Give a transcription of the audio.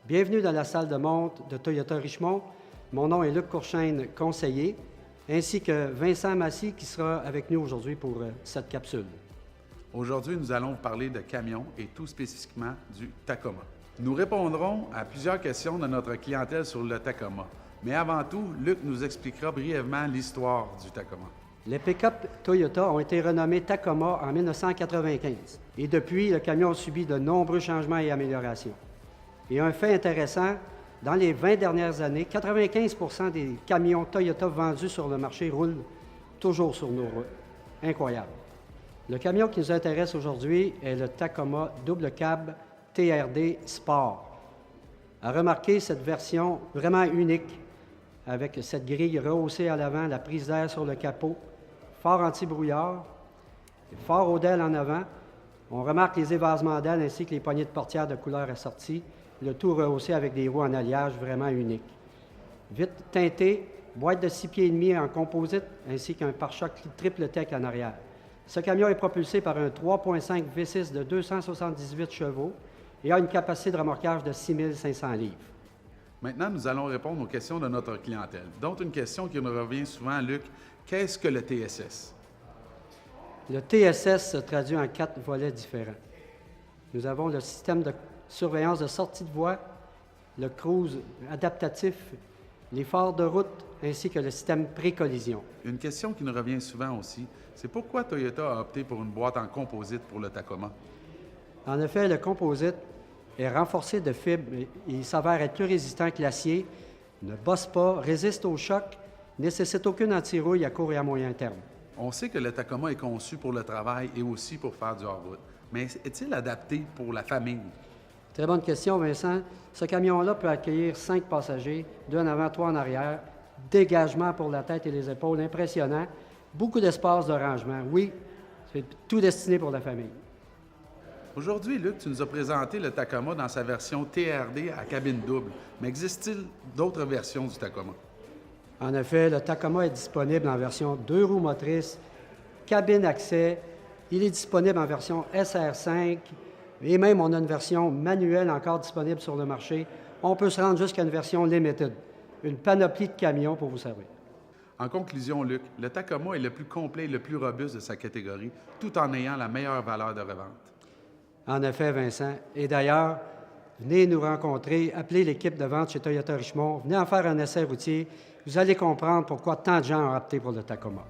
Bienvenue dans la salle de monte de Toyota Richemont. Mon nom est Luc Courchaine, conseiller, ainsi que Vincent Massy qui sera avec nous aujourd'hui pour cette capsule. Aujourd'hui, nous allons vous parler de camions et tout spécifiquement du Tacoma. Nous répondrons à plusieurs questions de notre clientèle sur le Tacoma. Mais avant tout, Luc nous expliquera brièvement l'histoire du Tacoma. Les pick-up Toyota ont été renommés Tacoma en 1995 et depuis, le camion a subi de nombreux changements et améliorations. Et un fait intéressant, dans les 20 dernières années, 95 % des camions Toyota vendus sur le marché roulent toujours sur nos routes. Incroyable. Le camion qui nous intéresse aujourd'hui est le Tacoma double cab TRD Sport. À remarquer cette version vraiment unique avec cette grille rehaussée à l'avant, la prise d'air sur le capot, phare anti-brouillard, phare Odell en avant. On remarque les évasements d'ailes ainsi que les poignées de portière de couleur assorties, le tout rehaussé avec des roues en alliage vraiment uniques. Vitre teintée, boîte de 6 pieds et demi en composite ainsi qu'un pare-choc triple tech en arrière. Ce camion est propulsé par un 3.5 V6 de 278 chevaux et a une capacité de remorquage de 6 500 livres. Maintenant, nous allons répondre aux questions de notre clientèle. Dont une question qui nous revient souvent, Luc, qu'est-ce que le TSS? Le TSS se traduit en 4 volets différents. Nous avons le système de surveillance de sortie de voie, le cruise adaptatif, les phares de route ainsi que le système pré-collision. Une question qui nous revient souvent aussi, c'est pourquoi Toyota a opté pour une boîte en composite pour le Tacoma? En effet, le composite est renforcé de fibres et il s'avère être plus résistant que l'acier, ne bosse pas, résiste au choc, nécessite aucune anti-rouille à court et à moyen terme. On sait que le Tacoma est conçu pour le travail et aussi pour faire du hors-route. Mais est-il adapté pour la famille? Très bonne question, Vincent. Ce camion-là peut accueillir 5 passagers, 2 en avant, 3 en arrière, dégagement pour la tête et les épaules, impressionnant, beaucoup d'espace de rangement. Oui, c'est tout destiné pour la famille. Aujourd'hui, Luc, tu nous as présenté le Tacoma dans sa version TRD à cabine double. Mais existe-t-il d'autres versions du Tacoma? En effet, le Tacoma est disponible en version 2 roues motrices, cabine accès. Il est disponible en version SR5 et même on a une version manuelle encore disponible sur le marché. On peut se rendre jusqu'à une version Limited, une panoplie de camions pour vous servir. En conclusion, Luc, le Tacoma est le plus complet et le plus robuste de sa catégorie, tout en ayant la meilleure valeur de revente. En effet, Vincent. Et d'ailleurs, venez nous rencontrer, appelez l'équipe de vente chez Toyota Richemont, venez en faire un essai routier. Vous allez comprendre pourquoi tant de gens ont opté pour le Tacoma.